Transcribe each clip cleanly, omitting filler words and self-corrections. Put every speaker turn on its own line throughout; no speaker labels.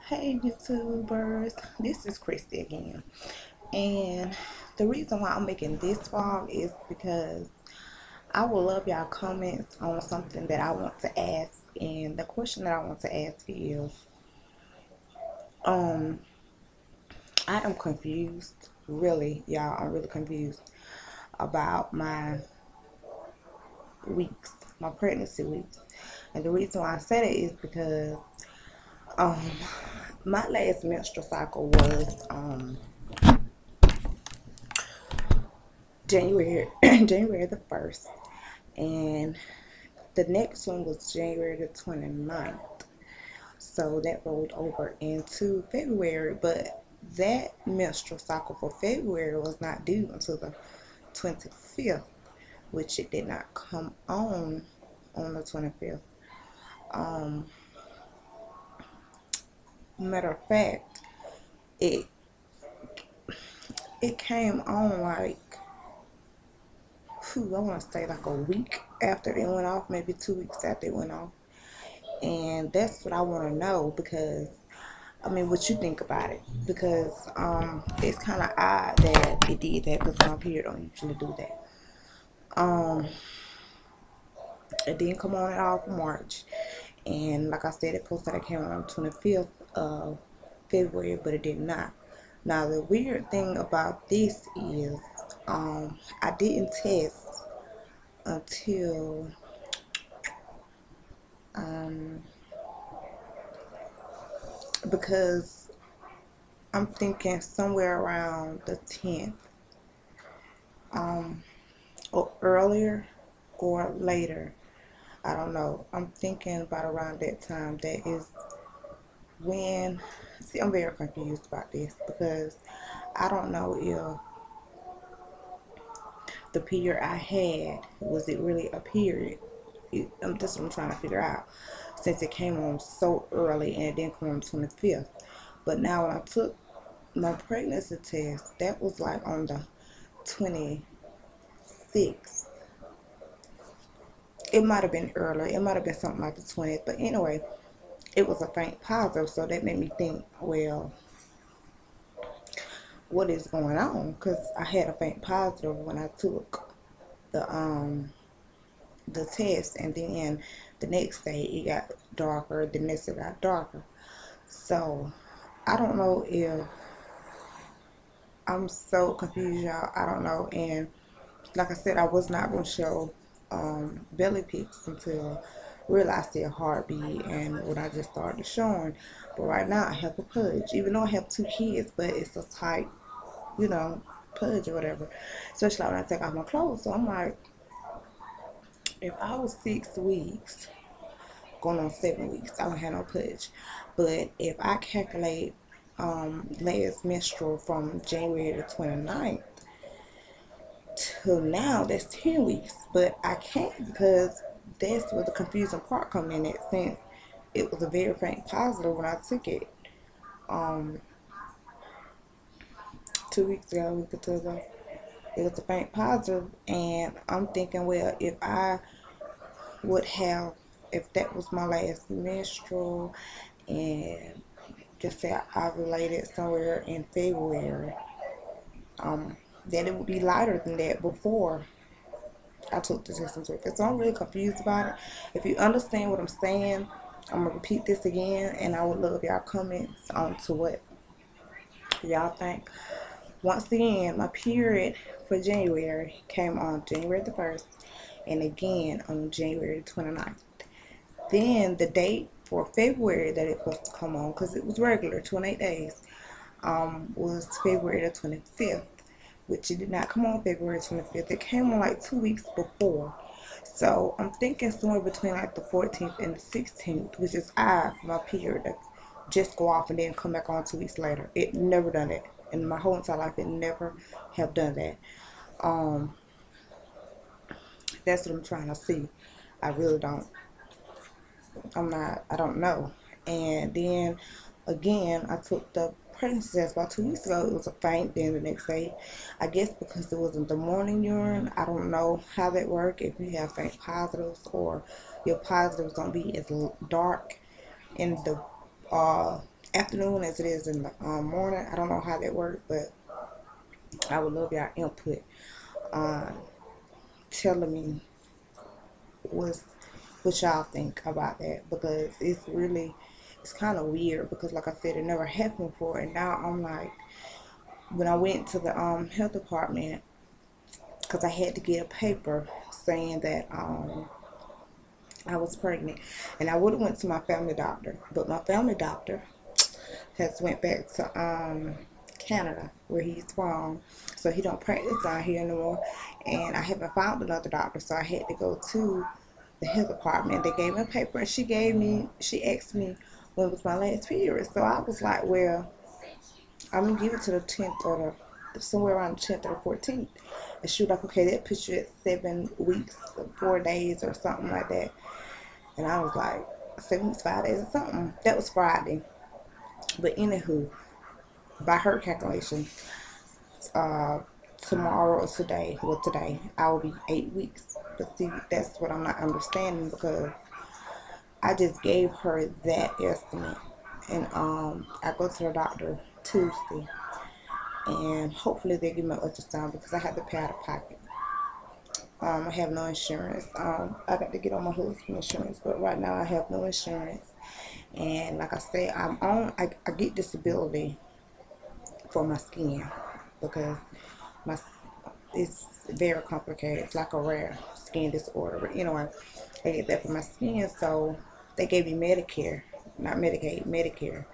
Hey YouTubers, this is Christy again, and the reason why I'm making this vlog is because I would love y'all comments on something that I want to ask, and the question that I want to ask is, um, I am confused, really, y'all, I'm really confused about my weeks, my pregnancy weeks, and the reason why I say that is because, um, my last menstrual cycle was, January January the 1st, and the next one was January the 29th. So that rolled over into February, but that menstrual cycle for February was not due until the 25th, which it did not come on the 25th. Um, Matter of fact, it it came on like, I want to say like a week after it went off, maybe 2 weeks after it went off. And that's what I want to know, because I mean, what you think about it, because it's kind of odd that it did that, because my period don't usually do that. um it didn't come on at all for March, and like I said, it posted that it came on the 25th of February, but it did not. Now the weird thing about this is, I didn't test until um because I'm thinking somewhere around the 10th, um, or earlier or later. I don't know. I'm thinking about around that time. That is when. See, I'm very confused about this, because I don't know if the period I had, was it really a period? That's what I'm trying to figure out. Since it came on so early and it didn't come on the 25th. But now when I took my pregnancy test, that was like on the 26th. It might have been earlier. It might have been something like the 20th. But anyway, it was a faint positive, so that made me think, well, what is going on? Because I had a faint positive when I took the the test, and then the next day it got darker. The next day it got darker. So I don't know if I'm so confused, y'all. I don't know. And like I said, I was not gonna show belly pics until I realized their heartbeat, and when I just started showing. But right now I have a pudge, even though I have two kids, but it's a tight, you know, pudge or whatever. Especially when I take off my clothes. So I'm like, if I was 6 weeks, going on 7 weeks, I don't have no pudge. But if I calculate last menstrual from January the 29th till now, that's 10 weeks. But I can't, because that's where the confusing part come in at, since it was a very faint positive when I took it um 2 weeks ago, a week or two ago. It was a faint positive, and I'm thinking, well, if I would have, if that was my last menstrual, and just say I ovulated somewhere in February, that it would be lighter than that before I took the test into it. So I'm really confused about it. If you understand what I'm saying, I'm gonna repeat this again, and I would love y'all comments on to what y'all think. Once again, my period for January came on January the 1st, and again on January the 29th. Then the date for February that it was to come on, because it was regular 28 days, was February the 25th, which it did not come on February 25th. It came on like 2 weeks before. So I'm thinking somewhere between like the 14th and the 16th, which is odd for my period to just go off and then come back on 2 weeks later. It never done it. In my whole entire life, it never have done that. Um, that's what I'm trying to see. I really don't. I don't know. And then again, I took the pregnancy test about 2 weeks ago. It was a faint. Then the next day, I guess because it wasn't the morning urine, I don't know how that works. If you have faint positives, or your positives don't be as dark in the afternoon as it is in the morning. I don't know how that works, but I would love your input on telling me what's what y'all think about that, because it's kind of weird, because like I said, it never happened before, and now I'm like, when I went to the health department, because I had to get a paper saying that I was pregnant, and I would have went to my family doctor, but my family doctor has went back to Canada, where he's from, so he don't practice out here anymore, and I haven't found another doctor, so I had to go to the health department. They gave me a paper, and she asked me when was my last period, so I was like, well, I'm gonna give it to the 10th or somewhere around the 10th or the 14th. And she was like, okay, that puts you at 7 weeks, 4 days, or something like that. And I was like, 7 weeks, 5 days, or something. That was Friday. But anywho, by her calculation, uh, tomorrow or today, I will be 8 weeks. But see, that's what I'm not understanding, because I just gave her that estimate. And I go to the doctor Tuesday, and hopefully they give me an ultrasound, because I have to pay out of pocket. I have no insurance. I got to get on my husband's insurance, but right now I have no insurance. And like I said, I get disability for my skin, because my it's very complicated. It's like a rare skin disorder. But anyway, I get that for my skin, so they gave me Medicare, not Medicaid, Medicare.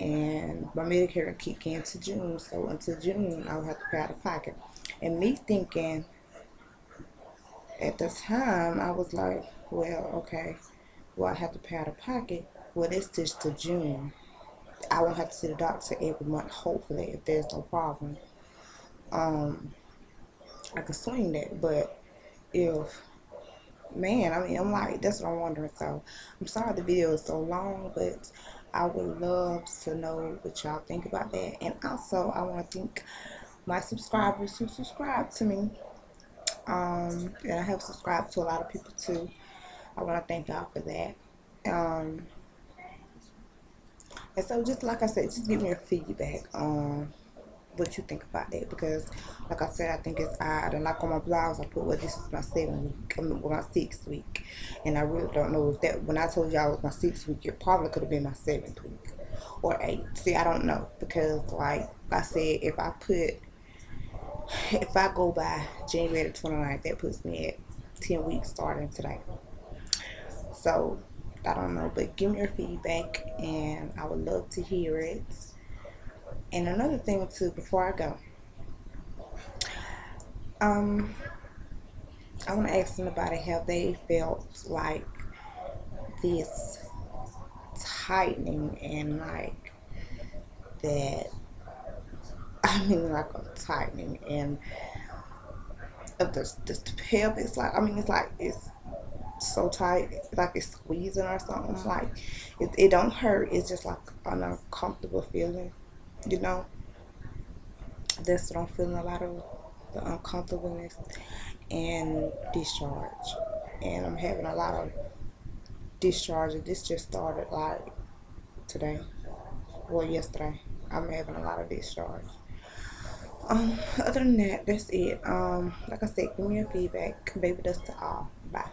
And my Medicare will kick in to June, so until June I'll have to pay out of pocket. And me thinking at the time, I was like, well, okay, well, I have to pay out of pocket. Well, it's just to June. I won't have to see the doctor every month, hopefully, if there's no problem. Um, I could swing that, but if, man, I mean, I'm like, that's what I'm wondering. So, I'm sorry the video is so long, but I would love to know what y'all think about that. And also, I want to thank my subscribers who subscribe to me. And I have subscribed to a lot of people too. I want to thank y'all for that. Um, and so, just like I said, just give me your feedback on what you think about that, because, like I said, I think it's odd. And like on my blogs, I put, well, this is my 7th week, I mean, well, my 6th week, and I really don't know if that, when I told y'all it was my 6th week, it probably could have been my 7th week or 8th. See, I don't know, because like I said, if I go by January the 29th, that puts me at 10 weeks starting today. So I don't know, but give me your feedback, and I would love to hear it. And another thing too, before I go, um, I want to ask anybody, have they felt like this tightening, and like that? I mean, like a tightening and of the pelvis. Like, I mean, it's like it's so tight, like it's squeezing or something. Like it don't hurt. It's just like an uncomfortable feeling. You know, that's what I'm feeling. A lot of the uncomfortableness and discharge, and I'm having a lot of discharge. And this just started like today, or yesterday. I'm having a lot of discharge. Other than that, that's it. Like I said, give me your feedback. Baby, that's all. Bye.